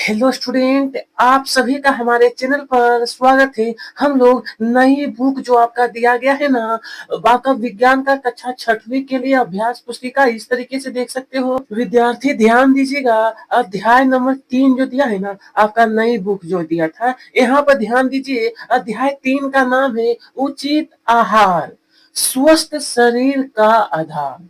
Hello student, आप सभी का हमारे चैनल पर स्वागत है। हम लोग नई बुक जो आपका दिया गया है ना, आपका विज्ञान का कक्षा छठवीं के लिए अभ्यास पुस्तिका इस तरीके से देख सकते हो। विद्यार्थी ध्यान दीजिएगा, अध्याय नंबर 3 जो दिया है ना, आपका नई बुक जो दिया था, यहाँ पर ध्यान दीजिए। अध्याय 3 का नाम है उचित आहार, स्वस्थ शरीर का आधार।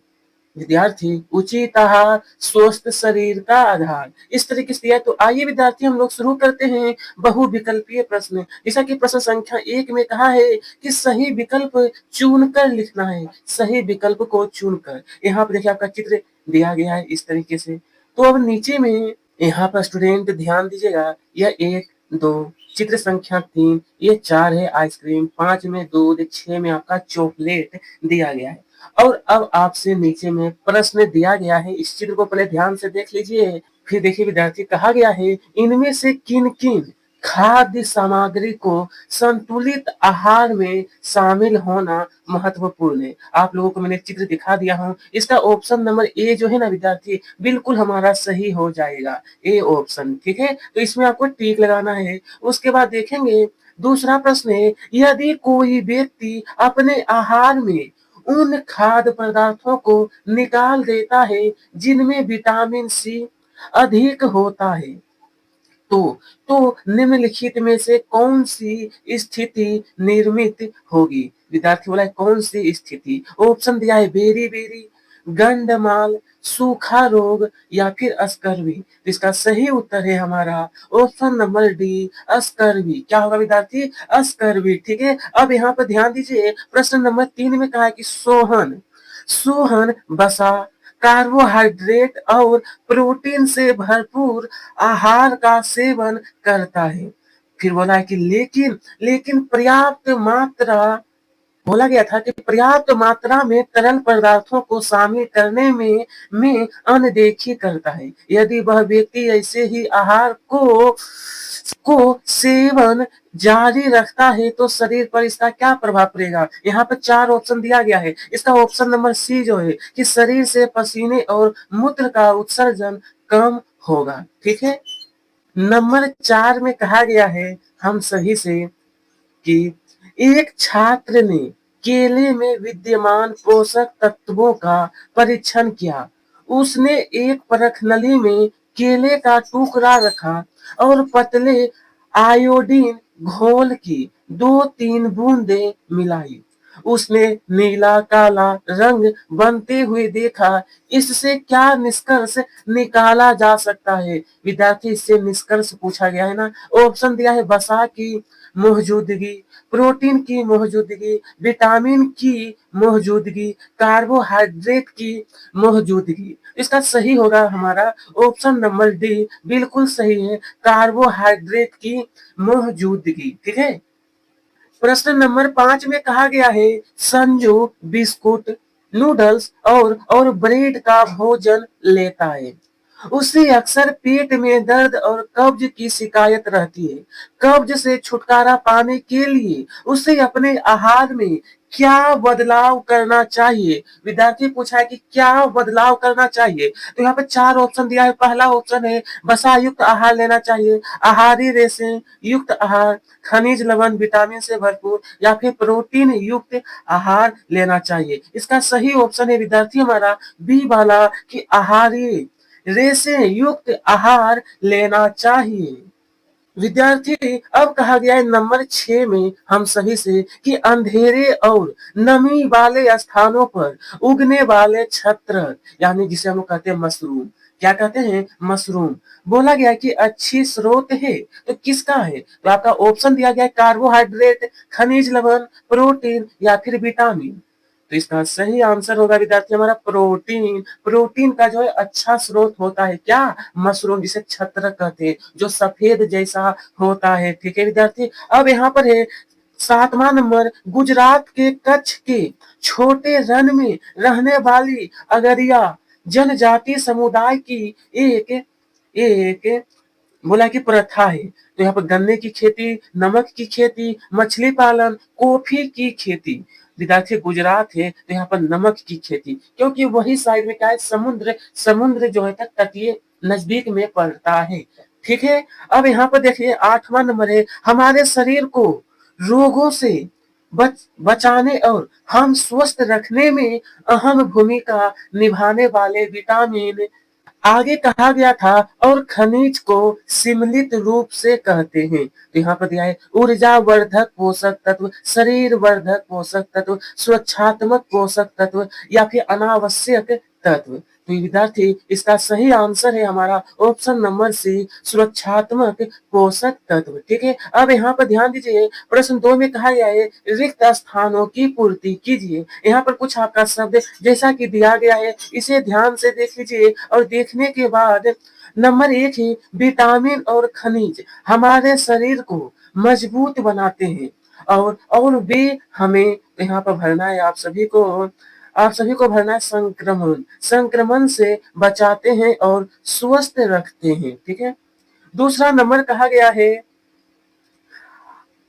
विद्यार्थी, उचित आहार स्वस्थ शरीर का आधार, इस तरीके से दिया है। तो आइए विद्यार्थी, हम लोग शुरू करते हैं बहुविकल्पीय प्रश्न। जैसा कि प्रश्न संख्या 1 में कहा है कि सही विकल्प चुनकर लिखना है। सही विकल्प को चुनकर, यहाँ पर देखिए आपका चित्र दिया गया है इस तरीके से। तो अब नीचे में यहाँ पर स्टूडेंट ध्यान दीजिएगा, यह 1 2 चित्र संख्या 3, ये 4 है आइसक्रीम, 5 में दूध, 6 में आपका चॉकलेट दिया गया है। और अब आपसे नीचे में प्रश्न दिया गया है, इस चित्र को पहले ध्यान से देख लीजिए। फिर देखिए विद्यार्थी, कहा गया है इनमें से किन किन खाद्य सामग्री को संतुलित आहार में शामिल होना महत्वपूर्ण है। आप लोगों को मैंने चित्र दिखा दिया हूं। इसका ऑप्शन नंबर ए जो है ना विद्यार्थी, बिल्कुल हमारा सही हो जाएगा, ए ऑप्शन। ठीक है, तो इसमें आपको टिक लगाना है। उसके बाद देखेंगे दूसरा प्रश्न है, यदि कोई व्यक्ति अपने आहार में उन खाद्य पदार्थों को निकाल देता है जिनमें विटामिन सी अधिक होता है, तो निम्नलिखित में से कौन सी स्थिति निर्मित होगी। विद्यार्थी बोला है कौन सी स्थिति। ऑप्शन दिया है बेरी बेरी, गंडमाल, सूखा रोग या फिर अस्कर्वी। तो इसका सही उत्तर है हमारा ऑप्शन नंबर डी, अस्कर्वी। क्या होगा विद्यार्थी? अस्कर्वी। ठीक है, अब यहाँ पर ध्यान दीजिए, प्रश्न नंबर 3 में कहा है कि सोहन सोहन बसा, कार्बोहाइड्रेट और प्रोटीन से भरपूर आहार का सेवन करता है। फिर बोला है कि लेकिन लेकिन पर्याप्त मात्रा, बोला गया था कि पर्याप्त मात्रा में तरल पदार्थों को शामिल करने में अनदेखी करता है। यदि वह व्यक्ति ऐसे ही आहार को सेवन जारी रखता है तो शरीर पर इसका क्या प्रभाव पड़ेगा। यहाँ पर 4 ऑप्शन दिया गया है। इसका ऑप्शन नंबर सी जो है कि शरीर से पसीने और मूत्र का उत्सर्जन कम होगा। ठीक है, नंबर 4 में कहा गया है हम सही से कि एक छात्र ने केले में विद्यमान पोषक तत्वों का परीक्षण किया। उसने एक परख नली में केले का टुकड़ा रखा और पतले आयोडीन घोल की 2-3 बूंदें मिलाई। उसने नीला काला रंग बनते हुए देखा। इससे क्या निष्कर्ष निकाला जा सकता है। विद्यार्थी, इससे निष्कर्ष पूछा गया है ना। ऑप्शन दिया है वसा की मौजूदगी, प्रोटीन की मौजूदगी, विटामिन की मौजूदगी, कार्बोहाइड्रेट की मौजूदगी। इसका सही होगा हमारा ऑप्शन नंबर डी, बिल्कुल सही है, कार्बोहाइड्रेट की मौजूदगी। ठीक है, प्रश्न नंबर 5 में कहा गया है संजू बिस्कुट, नूडल्स और ब्रेड का भोजन लेता है। उसे अक्सर पेट में दर्द और कब्ज की शिकायत रहती है। कब्ज से छुटकारा पाने के लिए उसे अपने आहार में क्या बदलाव करना चाहिए। विद्यार्थी पूछा है कि क्या बदलाव करना चाहिए। तो यहाँ पे 4 ऑप्शन दिया है। पहला ऑप्शन है वसा युक्त आहार लेना चाहिए, आहारी रेशे युक्त आहार, खनिज लवण विटामिन से भरपूर, या फिर प्रोटीन युक्त आहार लेना चाहिए। इसका सही ऑप्शन है विद्यार्थी हमारा बी वाला कि आहारी रेशे युक्त आहार लेना चाहिए। विद्यार्थी, अब कहा गया है नंबर 6 में हम सही से कि अंधेरे और नमी वाले स्थानों पर उगने वाले छत्र, यानी जिसे हम लोग कहते हैं मशरूम। क्या कहते हैं? मशरूम। बोला गया कि अच्छी स्रोत है, तो किसका है? तो आपका ऑप्शन दिया गया है कार्बोहाइड्रेट, खनिज लवण, प्रोटीन या फिर विटामिन। तो इसका सही आंसर होगा विद्यार्थी हमारा प्रोटीन। प्रोटीन का जो है अच्छा स्रोत होता है क्या? मशरूम, जिसे छत्र कहते हैं, जो सफेद जैसा होता है। ठीक है विद्यार्थी, अब यहाँ पर है 7वां नंबर, गुजरात के कच्छ के छोटे रण में रहने वाली अगरिया जनजाति समुदाय की एक एक बोला कि प्रथा है। तो यहाँ पर गन्ने की खेती, नमक की खेती, मछली पालन, कॉफी की खेती। विद्यार्थी, गुजरात है तो यहाँ पर नमक की खेती, क्योंकि वही साइड में क्या है, समुद्र जो है तटीय नजदीक में पड़ता है। ठीक है। अब यहाँ पर देखिए 8वां नंबर है, हमारे शरीर को रोगों से बचाने और हम स्वस्थ रखने में अहम भूमिका निभाने वाले विटामिन आगे कहा गया था और खनिज को सम्मिलित रूप से कहते हैं। तो यहाँ पर दिया है ऊर्जा वर्धक पोषक तत्व, शरीर वर्धक पोषक तत्व, सुरक्षात्मक पोषक तत्व या फिर अनावश्यक तत्व। तो विद्यार्थी इसका सही आंसर है हमारा ऑप्शन नंबर सी, सुरक्षात्मक पोषक तत्व। ठीक है। अब यहाँ पर ध्यान दीजिए, प्रश्न 2 में कहा गया है रिक्त स्थानों की पूर्ति कीजिए। यहाँ पर कुछ आपका शब्द जैसा कि दिया गया है इसे ध्यान से देख लीजिए और देखने के बाद नंबर 1 है विटामिन और खनिज हमारे शरीर को मजबूत बनाते हैं और वे हमें, तो यहाँ पर भरना है आप सभी को भरना है संक्रमण से बचाते हैं और स्वस्थ रखते हैं। ठीक है। दूसरा नंबर कहा गया है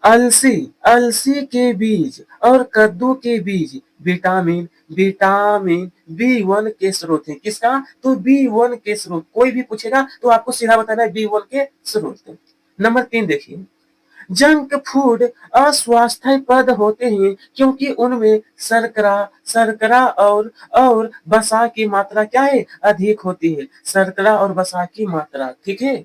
अलसी अलसी के बीज और कद्दू के बीज विटामिन विटामिन B1 के स्रोत है। किसका? तो B1 के स्रोत। कोई भी पूछेगा तो आपको सीधा बताना है B1 के स्रोत। नंबर 3 देखिए, जंक फूड अस्वास्थ्यप्रद होते हैं क्योंकि उनमें शर्करा शर्करा और वसा की मात्रा क्या है? अधिक होती है। शर्करा और वसा की मात्रा। ठीक है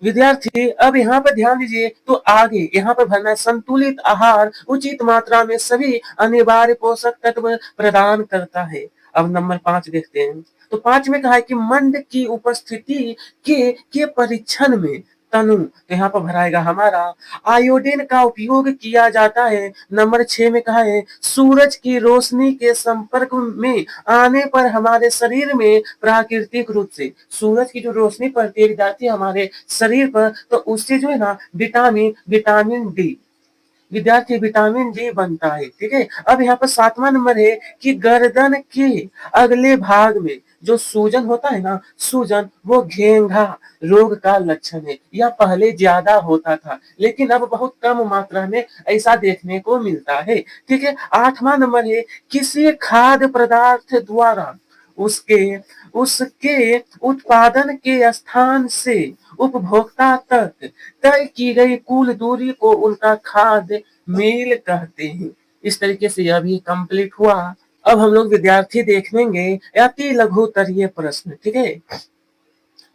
विद्यार्थी। अब यहाँ पर ध्यान दीजिए, तो आगे यहाँ पर भरना है संतुलित आहार उचित मात्रा में सभी अनिवार्य पोषक तत्व प्रदान करता है। अब नंबर 5 देखते हैं। तो 5 में कहा है कि मंड की उपस्थिति के परीक्षण में तनु, तो यहाँ पर भराएगा हमारा आयोडीन का उपयोग किया जाता है। नंबर 6 में कहा है सूरज की रोशनी के संपर्क में आने पर हमारे शरीर में प्राकृतिक रूप से सूरज की जो रोशनी पड़ती है जाती है हमारे शरीर पर, तो उससे जो है ना विटामिन डी विद्यार्थी विटामिन डी बनता है। ठीक है। अब यहाँ पर 7वां नंबर है कि गर्दन के अगले भाग में जो सूजन होता है ना, सूजन वो घेंघा रोग का लक्षण है। यह पहले ज्यादा होता था लेकिन अब बहुत कम मात्रा में ऐसा देखने को मिलता है। ठीक है। 8वां नंबर है किसी खाद्य पदार्थ द्वारा उसके उसके उत्पादन के स्थान से उपभोक्ता तक तय की गई कुल दूरी को उनका खाद्य मेल कहते हैं। इस तरीके से यह भी कंप्लीट हुआ। अब हम लोग विद्यार्थी देखेंगे अति लघुत्तरीय प्रश्न। ठीक है।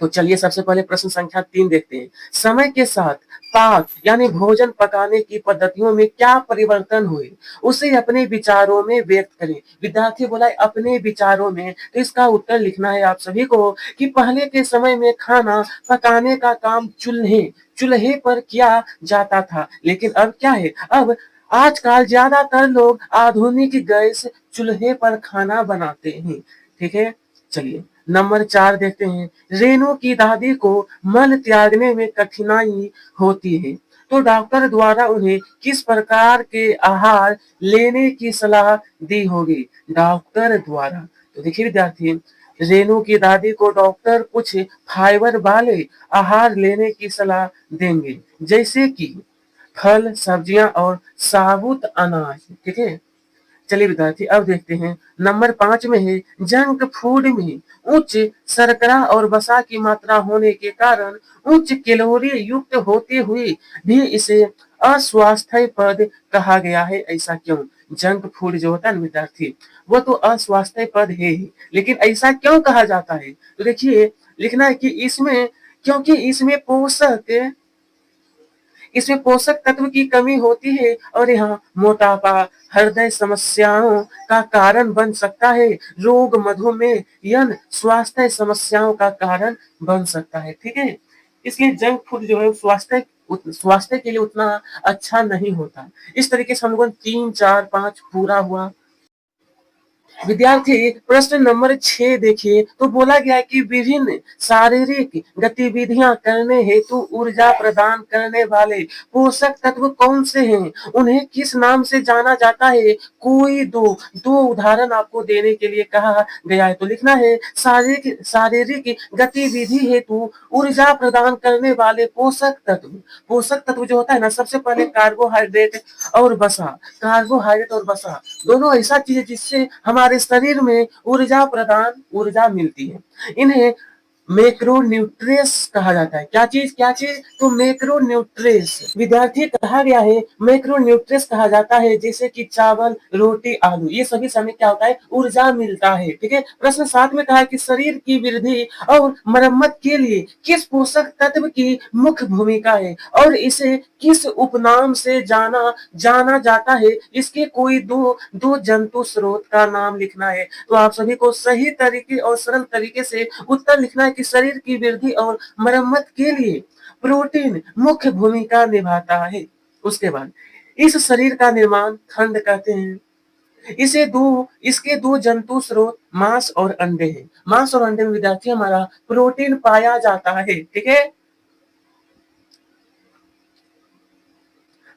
तो चलिए सबसे पहले प्रश्न संख्या 3 देखते हैं। समय के साथ पाक यानी भोजन पकाने की पद्धतियों में क्या परिवर्तन हुए उसे अपने विचारों में व्यक्त करें। विद्यार्थी बोला अपने विचारों में, तो इसका उत्तर लिखना है आप सभी को कि पहले के समय में खाना पकाने का काम चूल्हे पर किया जाता था, लेकिन अब क्या है, अब आजकल ज्यादातर लोग आधुनिक गैस चूल्हे पर खाना बनाते हैं। ठीक है। चलिए नंबर 4 देखते हैं। रेणु की दादी को मल त्यागने में कठिनाई होती है तो डॉक्टर द्वारा उन्हें किस प्रकार के आहार लेने की सलाह दी होगी? डॉक्टर द्वारा। तो देखिए विद्यार्थी, रेणु की दादी को डॉक्टर कुछ फाइबर वाले आहार लेने की सलाह देंगे जैसे कि फल सब्जियां और साबुत अनाज। ठीक है। चलिए विद्यार्थी अब देखते हैं नंबर 5 में है जंक फूड में उच्च शर्करा और वसा की मात्रा होने के कारण उच्च कैलोरी युक्त होते हुए भी इसे अस्वास्थ्यप्रद कहा गया है। ऐसा क्यों? जंक फूड जो होता है ना विद्यार्थी, वो तो अस्वास्थ्यप्रद है ही, लेकिन ऐसा क्यों कहा जाता है? तो देखिए लिखना है कि क्योंकि इसमें पोषक तत्व की कमी होती है और यहाँ मोटापा हृदय समस्याओं का कारण बन सकता है, रोग मधुमेह या स्वास्थ्य समस्याओं का कारण बन सकता है। ठीक है। इसलिए जंक फूड जो है स्वास्थ्य के लिए उतना अच्छा नहीं होता। इस तरीके से हम लोगों ने 3 4 5 पूरा हुआ। विद्यार्थी प्रश्न नंबर 6 देखिए, तो बोला गया है कि विभिन्न शारीरिक गतिविधियां करने हेतु ऊर्जा प्रदान करने वाले पोषक तत्व कौन से हैं? उन्हें किस नाम से जाना जाता है? कोई दो उदाहरण आपको देने के लिए कहा गया है। तो लिखना है शारीरिक गतिविधि हेतु ऊर्जा प्रदान करने वाले पोषक तत्व जो होता है ना, सबसे पहले कार्बोहाइड्रेट और वसा दोनों ऐसा चीज है जिससे हमारे शरीर में ऊर्जा मिलती है। इन्हें मैक्रोन्यूट्रिएंट्स कहा जाता है। क्या चीज? तो मैक्रोन्यूट्रिएंट्स। विद्यार्थी कहा गया है मैक्रोन्यूट्रिएंट्स कहा जाता है, जैसे कि चावल, रोटी, आलू, ये सभी से हमें क्या होता है? ऊर्जा मिलता है। ठीक है। प्रश्न 7 में कहा है कि शरीर की वृद्धि और मरम्मत के लिए किस पोषक तत्व की मुख्य भूमिका है और इसे किस उपनाम से जाना जाना जाता है? इसके कोई दो दो जंतु स्रोत का नाम लिखना है। तो आप सभी को सही तरीके और सरल तरीके से उत्तर लिखना है कि शरीर की वृद्धि और मरम्मत के लिए प्रोटीन मुख्य भूमिका निभाता है। उसके बाद इस शरीर का निर्माण खंड कहते हैं। इसके दो जंतु स्रोत मांस और अंडे हैं। मांस और अंडे में विद्यार्थी हमारा प्रोटीन पाया जाता है। ठीक है।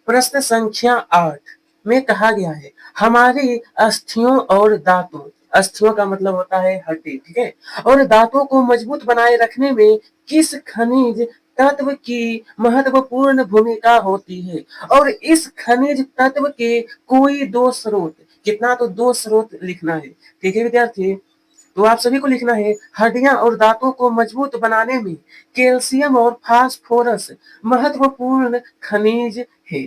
प्रश्न संख्या 8 में कहा गया है हमारी अस्थियों और दांतों, अस्थियों का मतलब होता है हड्डी, ठीक है, और दांतों को मजबूत बनाए रखने में किस खनिज तत्व की महत्वपूर्ण भूमिका होती है और इस खनिज तत्व के कोई दो स्रोत, कितना? तो दो स्रोत लिखना है। ठीक है विद्यार्थी। तो आप सभी को लिखना है हड्डियां और दांतों को मजबूत बनाने में कैल्शियम और फास्फोरस महत्वपूर्ण खनिज है।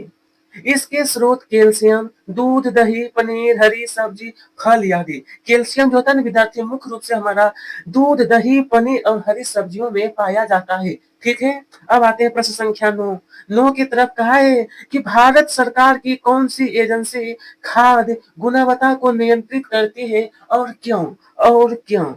इसके स्रोत कैल्शियम दूध, दही, पनीर, हरी सब्जी, फल आदि। कैल्शियम जो होता है ना विद्यार्थी, मुख्य रूप से हमारा दूध, दही, पनीर और हरी सब्जियों में पाया जाता है। ठीक है। अब आते हैं प्रश्न संख्या 9। 9 की तरफ कहा है कि भारत सरकार की कौन सी एजेंसी खाद्य गुणवत्ता को नियंत्रित करती है और क्यों? और क्यों?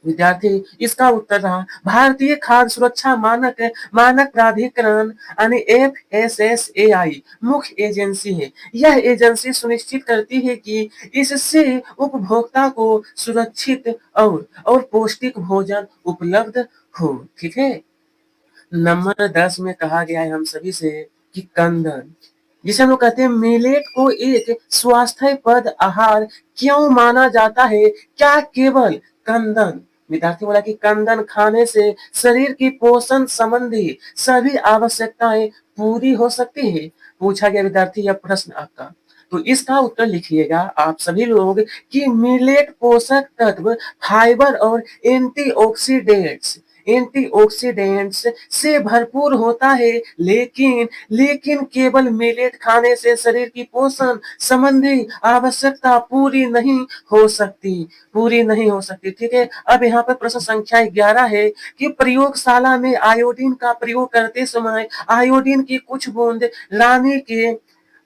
विद्यार्थी इसका उत्तर रहा भारतीय खाद्य सुरक्षा मानक मानक प्राधिकरण यानी FSSAI मुख्य एजेंसी है। यह एजेंसी सुनिश्चित करती है कि इससे उपभोक्ता को सुरक्षित और पौष्टिक भोजन उपलब्ध हो। ठीक है। नंबर 10 में कहा गया है हम सभी से कि कंदन, जिसे हम लोग कहते हैं मिलेट, को एक स्वास्थ्यप्रद आहार क्यों माना जाता है? क्या केवल कंदन, विद्यार्थी बोला कि कंदन खाने से शरीर की पोषण संबंधी सभी आवश्यकताएं पूरी हो सकती है? पूछा गया विद्यार्थी यह प्रश्न आपका। तो इसका उत्तर लिखिएगा आप सभी लोग कि मिलेट पोषक तत्व, फाइबर और एंटीऑक्सीडेंट्स से भरपूर होता है, लेकिन केवल मिलेट खाने से शरीर की पोषण संबंधी आवश्यकता पूरी नहीं हो सकती। ठीक है। अब यहाँ पर प्रश्न संख्या 11 है कि प्रयोगशाला में आयोडीन का प्रयोग करते समय आयोडीन की कुछ बूंद रानी के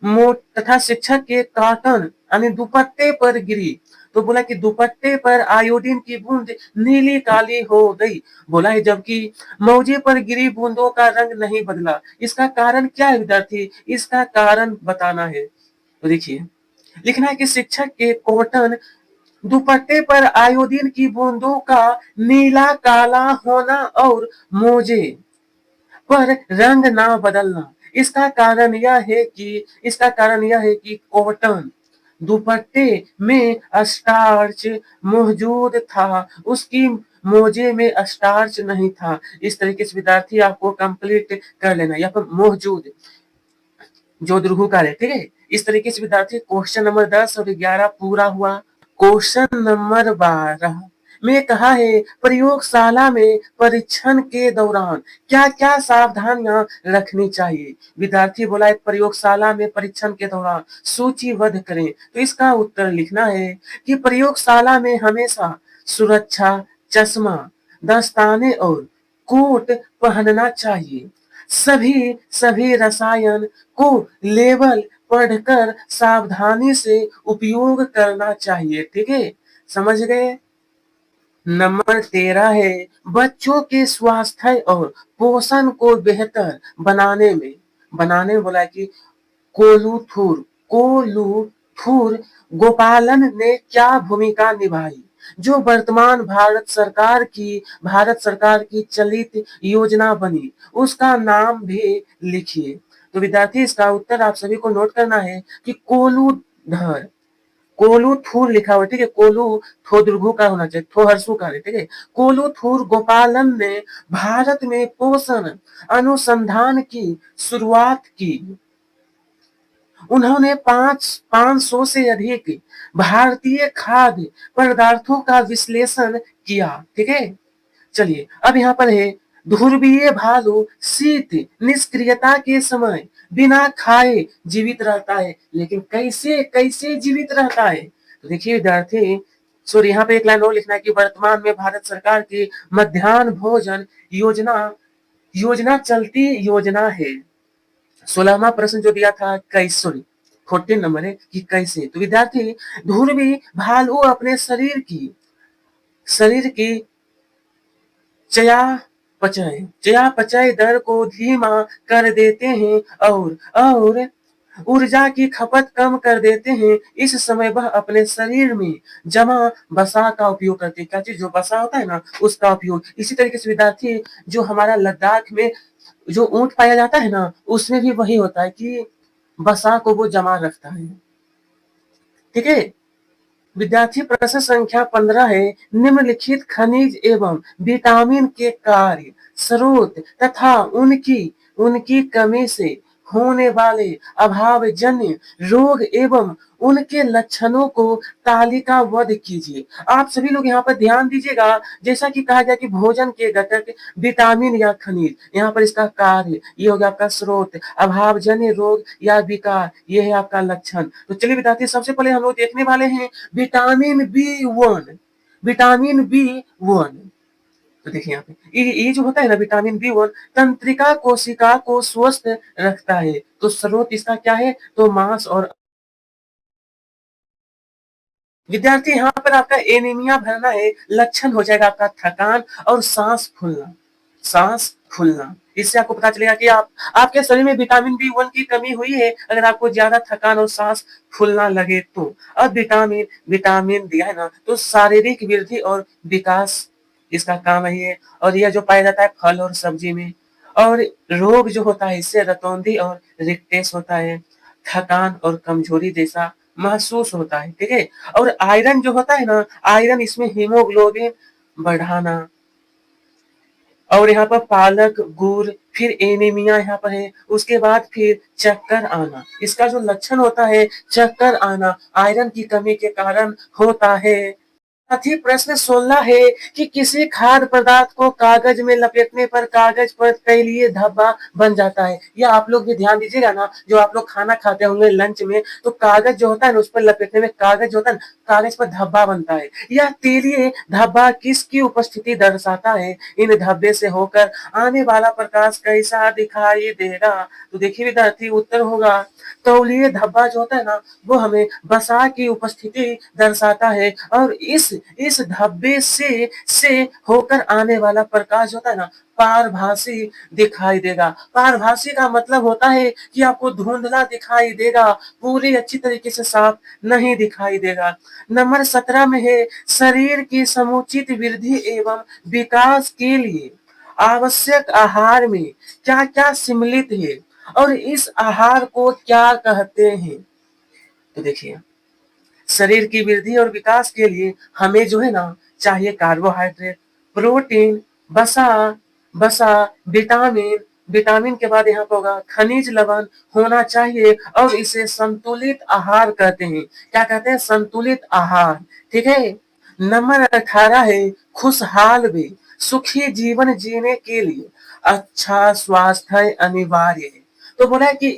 मोट तथा शिक्षक के काटन यानी दुपट्टे पर गिरी। तो बोला कि दुपट्टे पर आयोडीन की बूंद नीली काली हो गई। बोला है जबकि मौजे पर गिरी बूंदों का रंग नहीं बदला। इसका कारण क्या है विद्यार्थी? इसका कारण बताना है। तो देखिए लिखना है कि शिक्षक के कॉटन दुपट्टे पर आयोडीन की बूंदों का नीला काला होना और मोजे पर रंग ना बदलना। इसका कारण यह है कि कॉटन दुपट्टे में स्टार्च मौजूद था, उसकी मोजे में स्टार्च नहीं था। इस तरीके से विद्यार्थी आपको कंप्लीट कर लेना। यहाँ पर मौजूद जो द्रुहु का है। ठीक है। इस तरीके से विद्यार्थी क्वेश्चन नंबर 10 और 11 पूरा हुआ। क्वेश्चन नंबर 12 में कहा है प्रयोगशाला में परीक्षण के दौरान क्या क्या सावधानियां रखनी चाहिए? विद्यार्थी बोला है प्रयोगशाला में परीक्षण के दौरान सूचीबद्ध करें। तो इसका उत्तर लिखना है कि प्रयोगशाला में हमेशा सुरक्षा चश्मा, दस्ताने और कोट पहनना चाहिए। सभी रसायन को लेवल पढ़कर सावधानी से उपयोग करना चाहिए। ठीक है। समझ गए। नंबर 13 है बच्चों के स्वास्थ्य और पोषण को बेहतर बनाने में बोला कि कोलूथूर गोपालन ने क्या भूमिका निभाई? जो वर्तमान भारत सरकार की चलित योजना बनी, उसका नाम भी लिखिए। तो विद्यार्थी इसका उत्तर आप सभी को नोट करना है कि कोलूथूर लिखा हुआ। ठीक है। कोलू थो दीर्घु का होना चाहिए, थो हर्षु का है। ठीक है। कोलूथूर गोपालन ने भारत में पोषण अनुसंधान की शुरुआत की। उन्होंने 500 से अधिक भारतीय खाद्य पदार्थों का विश्लेषण किया। ठीक है। चलिए अब यहाँ पर है, ध्रुवीय भालू शीत निष्क्रियता के समय बिना खाए जीवित रहता है, लेकिन कैसे कैसे जीवित रहता है? तो देखिए विद्यार्थी, सॉरी यहाँ पे एक लाइन और लिखना है कि वर्तमान में भारत सरकार की मध्याह्न भोजन योजना योजना चलती योजना है। 16वां प्रश्न जो दिया था कैसे, सॉरी 14 नंबर है कि कैसे। तो विद्यार्थी, ध्रुवी भालू अपने शरीर की चयापचय दर को धीमा कर देते हैं और ऊर्जा की खपत कम कर देते हैं। इस समय वह अपने शरीर में जमा वसा का उपयोग करते हैं। क्या चीज? जो वसा होता है ना, उसका उपयोग। इसी तरीके से विद्यार्थी, जो हमारा लद्दाख में जो ऊंट पाया जाता है ना, उसमें भी वही होता है कि वसा को वो जमा रखता है। ठीक है विद्यार्थी, प्रश्न संख्या 15 है, निम्नलिखित खनिज एवं विटामिन के कार्य, स्रोत तथा उनकी उनकी कमी से होने वाले अभावजन्य रोग एवं उनके लक्षणों को तालिकाबद्ध कीजिए। आप सभी लोग यहाँ पर ध्यान दीजिएगा, जैसा कि कहा गया कि भोजन के घटक विटामिन या खनिज, यहाँ पर इसका कार्य, ये हो गया आपका स्रोत, अभावजन्य रोग या विकार, ये है आपका लक्षण। तो चलिए विद्यार्थी, सबसे पहले हम लोग देखने वाले हैं विटामिन B1। विटामिन B1, तो देखिए यहाँ पे ये जो होता है ना विटामिन B1, तंत्रिका कोशिका को स्वस्थ रखता है। तो स्रोत इसका क्या है? तो मांस और विद्यार्थी, यहाँ पर आपका एनीमिया भरना है। लक्षण हो जाएगा आपका थकान और सांस फूलना। इससे आपको पता चलेगा कि आपके शरीर में विटामिन B1 की कमी हुई है, अगर आपको ज्यादा थकान और सांस फूलना लगे तो। अब विटामिन विटामिन दिया है ना, तो शारीरिक वृद्धि और विकास इसका काम है। और यह जो पाया जाता है फल और सब्जी में। और रोग जो होता है, इससे रतौंधी और रिकटेस होता है, थकान और कमजोरी जैसा महसूस होता है। ठीक है, और आयरन जो होता है ना, आयरन इसमें हीमोग्लोबिन बढ़ाना। और यहाँ पर पालक, गुड़, फिर एनीमिया यहाँ पर है। उसके बाद फिर चक्कर आना, इसका जो लक्षण होता है चक्कर आना, आयरन की कमी के कारण होता है। साथ ही प्रश्न 16 है कि किसी खाद्य पदार्थ को कागज में लपेटने पर कागज पर तैलीय धब्बा बन जाता है। यह आप लोग भी ध्यान दीजिएगा ना, जो आप लोग खाना खाते होंगे लंच में, तो कागज जो होता है ना, उस पर लपेटने में कागज जो होता है ना, कागज पर धब्बा बनता है। यह तैलीय धब्बा किसकी उपस्थिति दर्शाता है? इन धब्बे से होकर आने वाला प्रकाश कैसा दिखाई देगा? तो देखिए विद्यार्थी, उत्तर होगा तौलीय धब्बा जो होता है ना, वो हमें वसा की उपस्थिति दर्शाता है। और इस धब्बे से होकर आने वाला प्रकाश होता है ना, पारभासी दिखाई देगा। पारभासी का मतलब होता है कि आपको धुंधला दिखाई देगा, पूरी अच्छी तरीके से साफ नहीं दिखाई देगा। नंबर 17 में है, शरीर की समुचित वृद्धि एवं विकास के लिए आवश्यक आहार में क्या क्या सम्मिलित है और इस आहार को क्या कहते हैं? तो देखिए, शरीर की वृद्धि और विकास के लिए हमें जो है ना, चाहिए कार्बोहाइड्रेट, प्रोटीन, वसा वसा विटामिन, विटामिन के बाद यहाँ पर होगा खनिज लवण होना चाहिए। और इसे संतुलित आहार कहते हैं। क्या कहते हैं? संतुलित आहार। ठीक है, नंबर 18 है, खुशहाल वे सुखी जीवन जीने के लिए अच्छा स्वास्थ्य अनिवार्य है। तो बोला है कि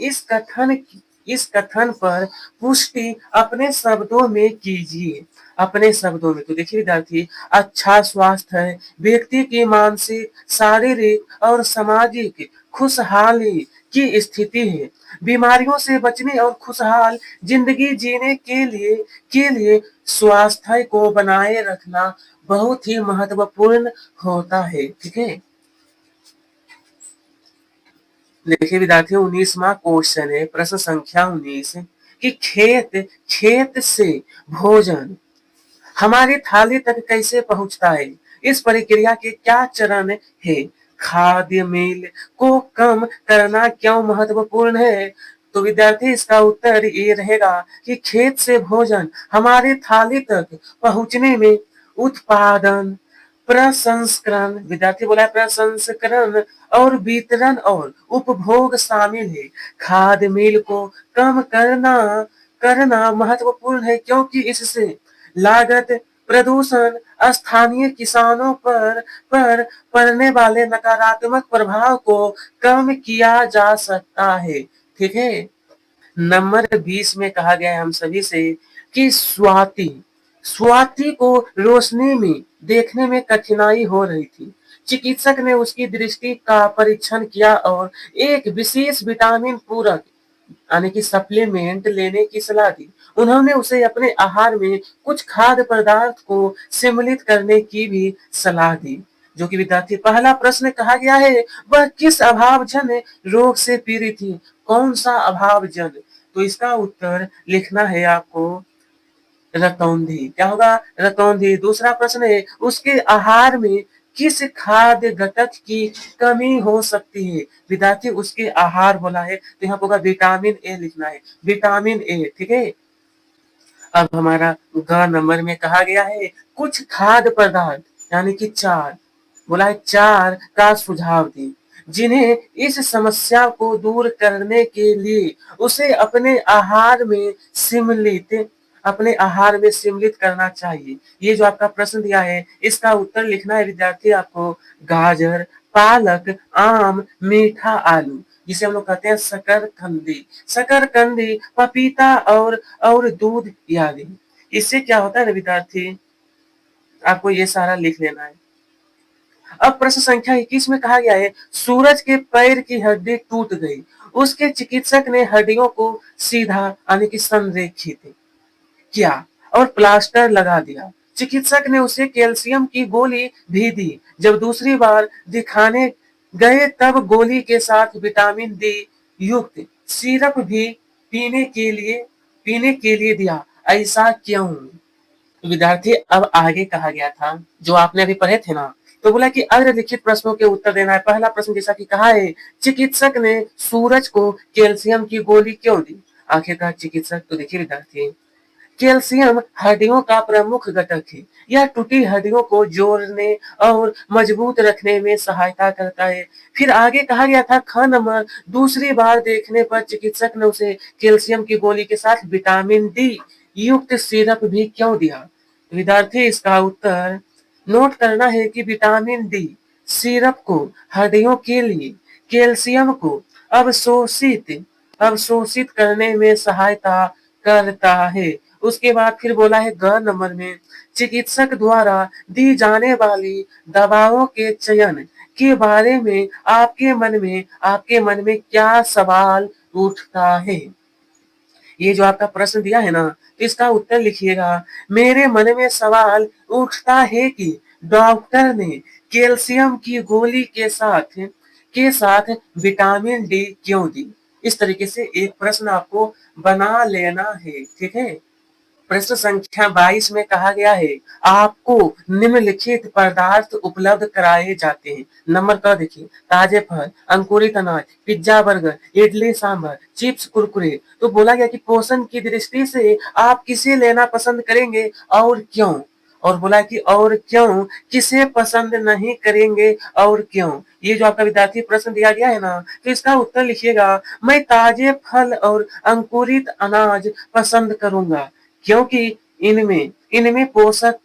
इस कथन पर पुष्टि अपने शब्दों में कीजिए। अपने शब्दों में। तो देखिए विद्यार्थी, अच्छा स्वास्थ्य है व्यक्ति की मानसिक, शारीरिक और सामाजिक खुशहाली की स्थिति है। बीमारियों से बचने और खुशहाल जिंदगी जीने के लिए स्वास्थ्य को बनाए रखना बहुत ही महत्वपूर्ण होता है। ठीक है, देखिए विद्यार्थियों, 19वां क्वेश्चन है, प्रश्न संख्या 19 कि खेत से भोजन हमारी थाली तक कैसे पहुंचता है? इस प्रक्रिया के क्या चरण है? खाद्य मेल को कम करना क्यों महत्वपूर्ण है? तो विद्यार्थी, इसका उत्तर ये रहेगा कि खेत से भोजन हमारी थाली तक पहुंचने में उत्पादन, प्रसंस्करण, विद्यार्थी बोला है प्रसंस्करण और वितरण और उपभोग शामिल है। खाद्य मेल को कम करना करना महत्वपूर्ण है, क्योंकि इससे लागत प्रदूषण स्थानीय किसानों पर पड़ने वाले नकारात्मक प्रभाव को कम किया जा सकता है। ठीक है। नंबर 20 में कहा गया है हम सभी से कि स्वाति स्वाति को रोशनी में देखने में कठिनाई हो रही थी। चिकित्सक ने उसकी दृष्टि का परीक्षण किया और एक विशेष विटामिन पूरक यानी कि सप्लीमेंट लेने की सलाह दी। उन्होंने उसे अपने आहार में कुछ खाद्य पदार्थ को सम्मिलित करने की भी सलाह दी। जो कि विद्यार्थी पहला प्रश्न कहा गया है, वह किस अभावजन्य रोग से पीड़ित थी? कौन सा अभावजन्य? तो इसका उत्तर लिखना है आपको रतौंधी। क्या होगा? रतौंधी। दूसरा प्रश्न है, उसके आहार में किस खाद्य घटक की कमी हो सकती है? विद्यार्थी उसके आहार बोला है तो यहाँ होगा विटामिन ए लिखना है, विटामिन ए। ठीक है। अब हमारा ग नंबर में कहा गया है कुछ खाद्य पदार्थ यानी कि चार बोला है, चार का सुझाव दी जिन्हें इस समस्या को दूर करने के लिए उसे अपने आहार में सम्मिलित करना चाहिए। ये जो आपका प्रश्न दिया है इसका उत्तर लिखना है विद्यार्थी आपको गाजर, पालक, आम, मीठा आलू, जिसे हम लोग कहते हैं शकरकंदी, शकरकंदी, पपीता और दूध आदि। इससे क्या होता है ना विद्यार्थी, आपको ये सारा लिख लेना है। अब प्रश्न संख्या 21 में कहा गया है सूरज के पैर की हड्डी टूट गई। उसके चिकित्सक ने हड्डियों को सीधा यानी कि संरेखित किया और प्लास्टर लगा दिया। चिकित्सक ने उसे कैल्शियम की गोली भी दी। जब दूसरी बार दिखाने गए तब गोली के साथ विटामिन डी युक्त सिरप भी पीने के लिए दिया। ऐसा क्यों? विद्यार्थी अब आगे कहा गया था जो आपने अभी पढ़े थे ना, तो बोला कि अग्रलिखित प्रश्नों के उत्तर देना है। पहला प्रश्न जैसा कि कहा है चिकित्सक ने सूरज को कैल्शियम की गोली क्यों दी? आखिरकार चिकित्सक, तो देखिए विद्यार्थी कैल्शियम हड्डियों का प्रमुख घटक है। यह टूटी हड्डियों को जोड़ने और मजबूत रखने में सहायता करता है। फिर आगे कहा गया था ख नंबर, दूसरी बार देखने पर चिकित्सक ने उसे कैल्शियम की गोली के साथ विटामिन डी युक्त सिरप भी क्यों दिया? विद्यार्थी इसका उत्तर नोट करना है कि विटामिन डी सिरप को हड्डियों के लिए कैल्शियम को अवशोषित करने में सहायता करता है। उसके बाद फिर बोला है ग नंबर में चिकित्सक द्वारा दी जाने वाली दवाओं के चयन के बारे में आपके मन में क्या सवाल उठता है? ये जो आपका प्रश्न दिया है ना, तो इसका उत्तर लिखिएगा। मेरे मन में सवाल उठता है कि डॉक्टर ने कैल्शियम की गोली के साथ विटामिन डी क्यों दी? इस तरीके से एक प्रश्न आपको बना लेना है। ठीक है। प्रश्न संख्या 22 में कहा गया है आपको निम्नलिखित पदार्थ उपलब्ध कराए जाते हैं। नंबर का देखिए, ताजे फल, अंकुरित अनाज, pizza, burger, idli sambar, chips, Kurkure. तो बोला गया कि पोषण की दृष्टि से आप किसे लेना पसंद करेंगे और क्यों? और बोला कि और क्यों किसे पसंद नहीं करेंगे और क्यों? ये जो आपका विद्यार्थी प्रश्न दिया गया है ना, तो इसका उत्तर लिखिएगा मैं ताजे फल और अंकुरित अनाज पसंद करूंगा क्योंकि इनमें इनमें पोषक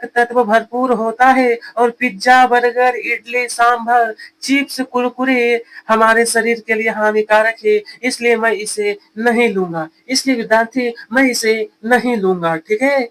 तत्व भरपूर होता है और pizza, burger, idli, sambar, chips, Kurkure हमारे शरीर के लिए हानिकारक है, इसलिए मैं इसे नहीं लूंगा। इसलिए विद्यार्थी मैं इसे नहीं लूंगा। ठीक है।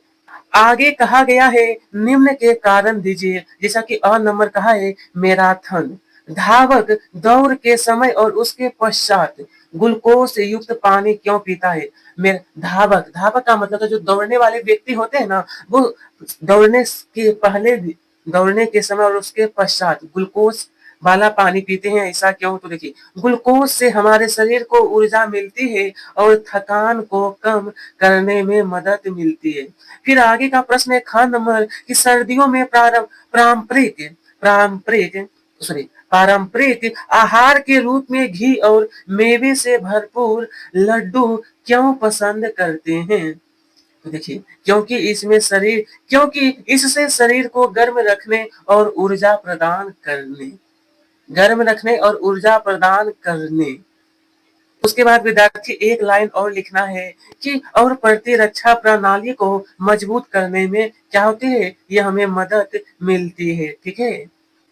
आगे कहा गया है निम्न के कारण दीजिए। जैसा कि अ नंबर कहा है मैराथन धावक दौड़ के समय और उसके पश्चात ग्लूकोज युक्त पानी क्यों पीता है? मेरे धावक का मतलब है जो दौड़ने वाले व्यक्ति होते हैं ना, वो दौड़ने के पहले भी, दौड़ने के समय और उसके पश्चात ग्लूकोज वाला पानी पीते हैं। ऐसा क्यों? तो देखिए ग्लूकोज से हमारे शरीर को ऊर्जा मिलती है और थकान को कम करने में मदद मिलती है। फिर आगे का प्रश्न है ख नंबर कि सर्दियों में पारंपरिक पारंपरिक आहार के रूप में घी और मेवे से भरपूर लड्डू क्यों पसंद करते हैं? तो देखिए क्योंकि इससे शरीर को गर्म रखने और ऊर्जा प्रदान करने उसके बाद विद्यार्थी एक लाइन और लिखना है कि और प्रतिरक्षा प्रणाली को मजबूत करने में क्या होती है, ये हमें मदद मिलती है। ठीक है,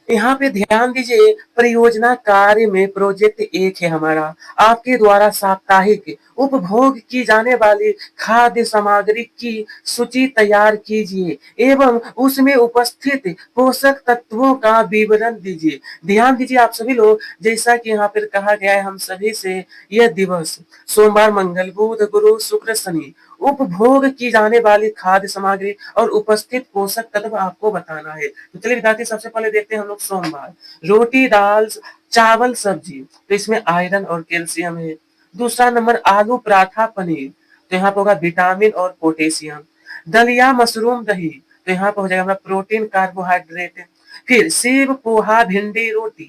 यहाँ पे ध्यान दीजिए, परियोजना कार्य में प्रोजेक्ट एक है हमारा, आपके द्वारा साप्ताहिक उपभोग की जाने वाली खाद्य सामग्री की सूची तैयार कीजिए एवं उसमें उपस्थित पोषक तत्वों का विवरण दीजिए। ध्यान दीजिए आप सभी लोग, जैसा कि यहाँ पर कहा गया है हम सभी से, यह दिवस सोमवार, मंगल, बुध, गुरु, शुक्र, शनि उपभोग की जाने वाली खाद्य सामग्री और उपस्थित पोषक तत्व आपको बताना है। तो चलिए विद्यार्थी, सबसे पहले देखते हैं हम लोग सोमवार, रोटी, दाल, चावल, सब्जी, तो इसमें आयरन और कैल्शियम है। दूसरा नंबर आलू, पराठा, पनीर, तो यहाँ पर होगा विटामिन और पोटेशियम। दलिया, मशरूम, दही, तो यहाँ पर हो जाएगा हमारा प्रोटीन, कार्बोहाइड्रेट। फिर सेब, पोहा, भिंडी, रोटी,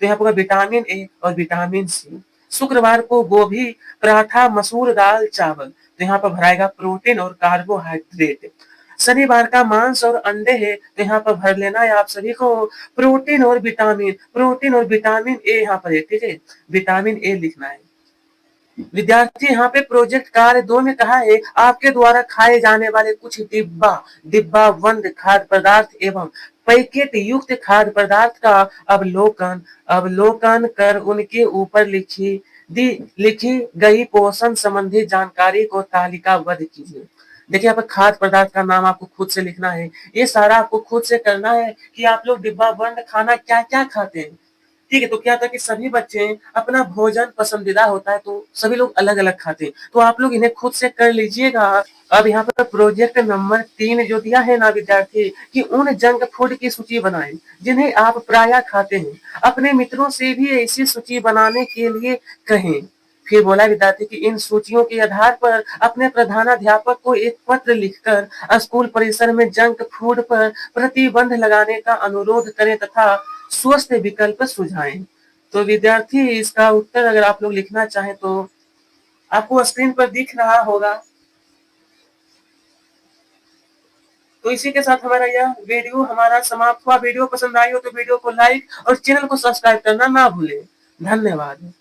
तो यहाँ पर होगा विटामिन ए और विटामिन सी। शुक्रवार को गोभी, पराठा, मसूर दाल, चावल, तो यहाँ पर भराएगा प्रोटीन और कार्बोहाइड्रेट। शनिवार का मांस और अंडे है, तो यहाँ पर भर लेना है आप सभी को प्रोटीन और विटामिन, प्रोटीन और विटामिन ए यहाँ पर है। ठीक है, विटामिन ए लिखना है। विद्यार्थी, यहाँ पे प्रोजेक्ट कार्य 2 में कहा है आपके द्वारा खाए जाने वाले कुछ डिब्बा बंद खाद्य पदार्थ एवं पैकेट युक्त खाद्य पदार्थ का अवलोकन अवलोकन कर उनके ऊपर लिखी गई पोषण संबंधी जानकारी को तालिकाबद्ध कीजिए। देखिए, यहाँ पर खाद्य पदार्थ का नाम आपको खुद से लिखना है। ये सारा आपको खुद से करना है कि आप लोग डिब्बा बंद खाना क्या क्या खाते हैं। ठीक है, तो क्या था कि सभी बच्चे अपना भोजन पसंदीदा होता है, तो सभी लोग अलग अलग खाते हैं, तो आप लोग इन्हें खुद से कर लीजिएगा। अब यहाँ पर प्रोजेक्ट नंबर 3 जो दिया है ना विद्यार्थी, कि उन जंक फूड की सूची बनाएं जिन्हें आप प्रायः खाते हैं। अपने मित्रों से भी ऐसी सूची बनाने के लिए कहें। फिर बोला विद्यार्थी कि इन सूचियों के आधार पर अपने प्रधानाध्यापक को एक पत्र लिखकर स्कूल परिसर में जंक फूड पर प्रतिबंध लगाने का अनुरोध करें तथा स्वस्थ विकल्प सुझाएं। तो विद्यार्थी, इसका उत्तर अगर आप लोग लिखना चाहें तो आपको स्क्रीन पर दिख रहा होगा। तो इसी के साथ हमारा यह वीडियो हमारा समाप्त हुआ। वीडियो पसंद आई हो तो वीडियो को लाइक और चैनल को सब्सक्राइब करना ना भूलें। धन्यवाद।